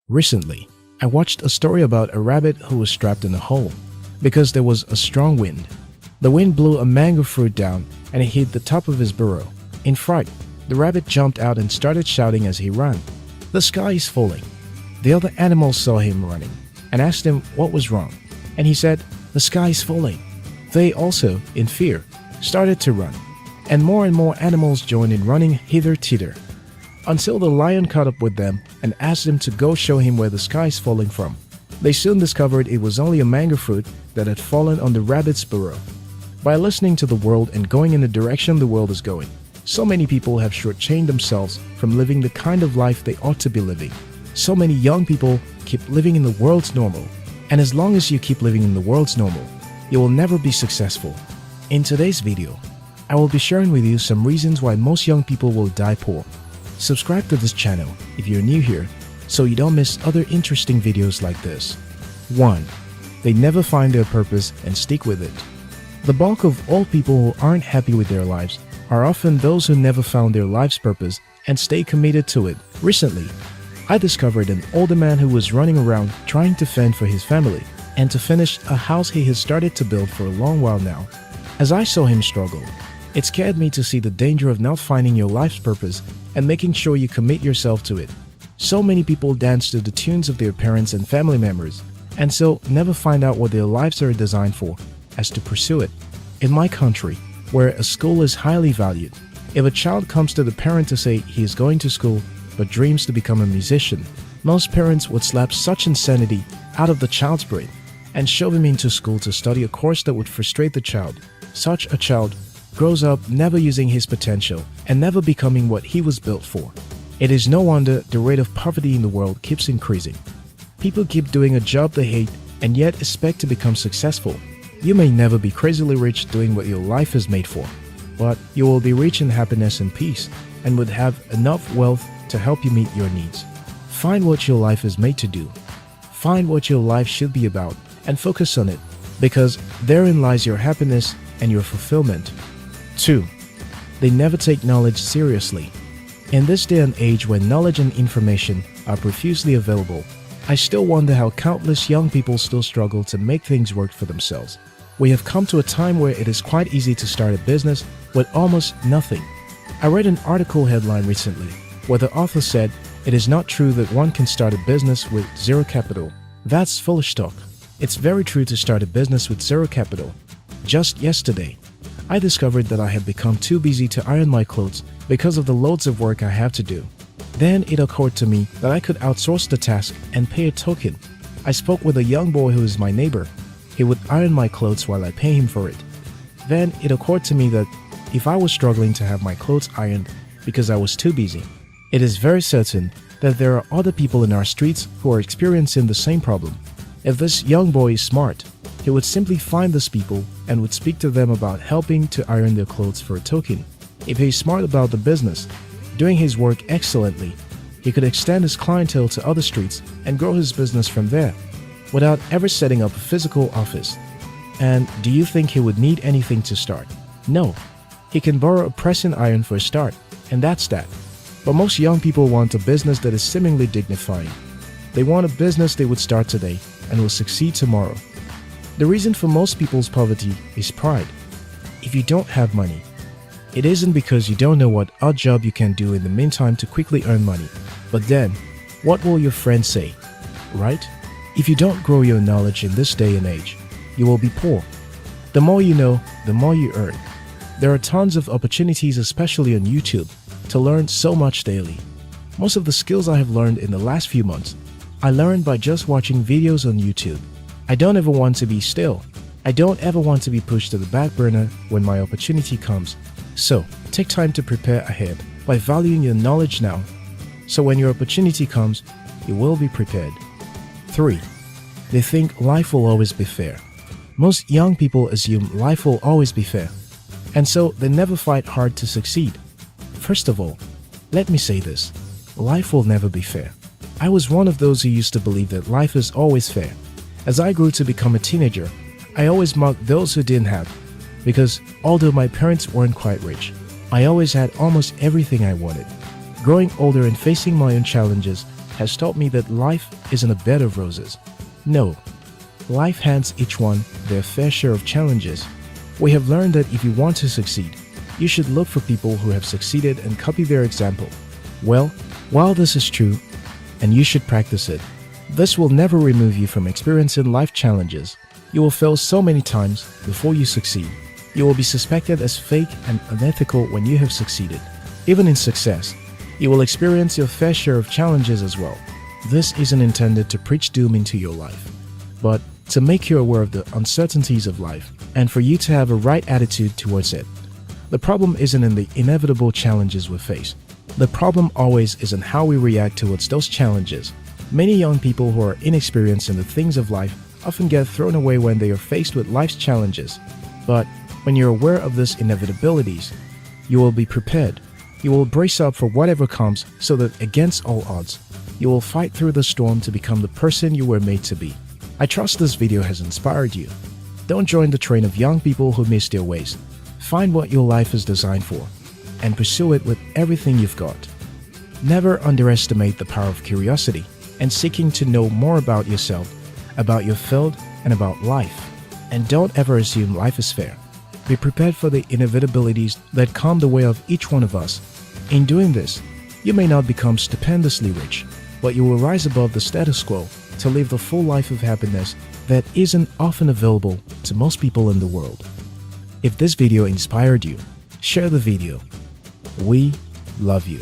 Recently, I watched a story about a rabbit who was trapped in a hole because there was a strong wind. The wind blew a mango fruit down and it hit the top of his burrow. In fright, the rabbit jumped out and started shouting as he ran, "The sky is falling." The other animals saw him running and asked him what was wrong, and he said, "The sky is falling." They also, in fear, started to run, and more animals joined in running hither-thither, until the lion caught up with them and asked them to go show him where the sky is falling from. They soon discovered it was only a mango fruit that had fallen on the rabbit's burrow. By listening to the world and going in the direction the world is going, so many people have shortchanged themselves from living the kind of life they ought to be living. So many young people keep living in the world's normal, and as long as you keep living in the world's normal, you will never be successful. In today's video, I will be sharing with you some reasons why most young people will die poor. Subscribe to this channel if you're new here so you don't miss other interesting videos like this. 1. They never find their purpose and stick with it. The bulk of all people who aren't happy with their lives are often those who never found their life's purpose and stay committed to it. Recently, I discovered an older man who was running around trying to fend for his family and to finish a house he has started to build for a long while now. As I saw him struggle, it scared me to see the danger of not finding your life's purpose and making sure you commit yourself to it. So many people dance to the tunes of their parents and family members, and so never find out what their lives are designed for as to pursue it. In my country, where a school is highly valued, if a child comes to the parent to say he is going to school but dreams to become a musician, most parents would slap such insanity out of the child's brain and shove him into school to study a course that would frustrate the child. Such a child grows up never using his potential and never becoming what he was built for. It is no wonder the rate of poverty in the world keeps increasing. People keep doing a job they hate and yet expect to become successful. You may never be crazily rich doing what your life is made for, but you will be rich in happiness and peace and would have enough wealth to help you meet your needs. Find what your life is made to do. Find what your life should be about and focus on it, because therein lies your happiness and your fulfillment. 2. They never take knowledge seriously. In this day and age when knowledge and information are profusely available, I still wonder how countless young people still struggle to make things work for themselves. We have come to a time where it is quite easy to start a business with almost nothing. I read an article headline recently where the author said it is not true that one can start a business with zero capital. That's foolish talk. It's very true to start a business with zero capital. Just yesterday, I discovered that I had become too busy to iron my clothes because of the loads of work I have to do. Then it occurred to me that I could outsource the task and pay a token. I spoke with a young boy who is my neighbor. He would iron my clothes while I pay him for it. Then it occurred to me that if I was struggling to have my clothes ironed because I was too busy, it is very certain that there are other people in our streets who are experiencing the same problem. If this young boy is smart, he would simply find these people and would speak to them about helping to iron their clothes for a token. If he is smart about the business, doing his work excellently, he could extend his clientele to other streets and grow his business from there, without ever setting up a physical office. And do you think he would need anything to start? No. He can borrow a pressing iron for a start, and that's that. But most young people want a business that is seemingly dignifying. They want a business they would start today and will succeed tomorrow. The reason for most people's poverty is pride. If you don't have money, it isn't because you don't know what odd job you can do in the meantime to quickly earn money. But then, what will your friends say, right? If you don't grow your knowledge in this day and age, you will be poor. The more you know, the more you earn. There are tons of opportunities, especially on YouTube, to learn so much daily. Most of the skills I have learned in the last few months, I learned by just watching videos on YouTube. I don't ever want to be still. I don't ever want to be pushed to the back burner when my opportunity comes. So, take time to prepare ahead by valuing your knowledge now, so when your opportunity comes, you will be prepared. 3. They think life will always be fair. Most young people assume life will always be fair, and so they never fight hard to succeed. First of all, let me say this: life will never be fair. I was one of those who used to believe that life is always fair. As I grew to become a teenager, I always mocked those who didn't have, because although my parents weren't quite rich, I always had almost everything I wanted. Growing older and facing my own challenges, has taught me that life isn't a bed of roses. No, life hands each one their fair share of challenges. We have learned that if you want to succeed, you should look for people who have succeeded and copy their example. Well, while this is true, and you should practice it, this will never remove you from experiencing life challenges. You will fail so many times before you succeed. You will be suspected as fake and unethical when you have succeeded. Even in success, you will experience your fair share of challenges as well. This isn't intended to preach doom into your life, but to make you aware of the uncertainties of life and for you to have a right attitude towards it. The problem isn't in the inevitable challenges we face. The problem always is in how we react towards those challenges. Many young people who are inexperienced in the things of life often get thrown away when they are faced with life's challenges. But when you're aware of these inevitabilities, you will be prepared. You will brace up for whatever comes so that against all odds, you will fight through the storm to become the person you were made to be. I trust this video has inspired you. Don't join the train of young people who miss their ways. Find what your life is designed for and pursue it with everything you've got. Never underestimate the power of curiosity and seeking to know more about yourself, about your field, and about life. And don't ever assume life is fair. Be prepared for the inevitabilities that come the way of each one of us. In doing this, you may not become stupendously rich, but you will rise above the status quo to live the full life of happiness that isn't often available to most people in the world. If this video inspired you, share the video. We love you.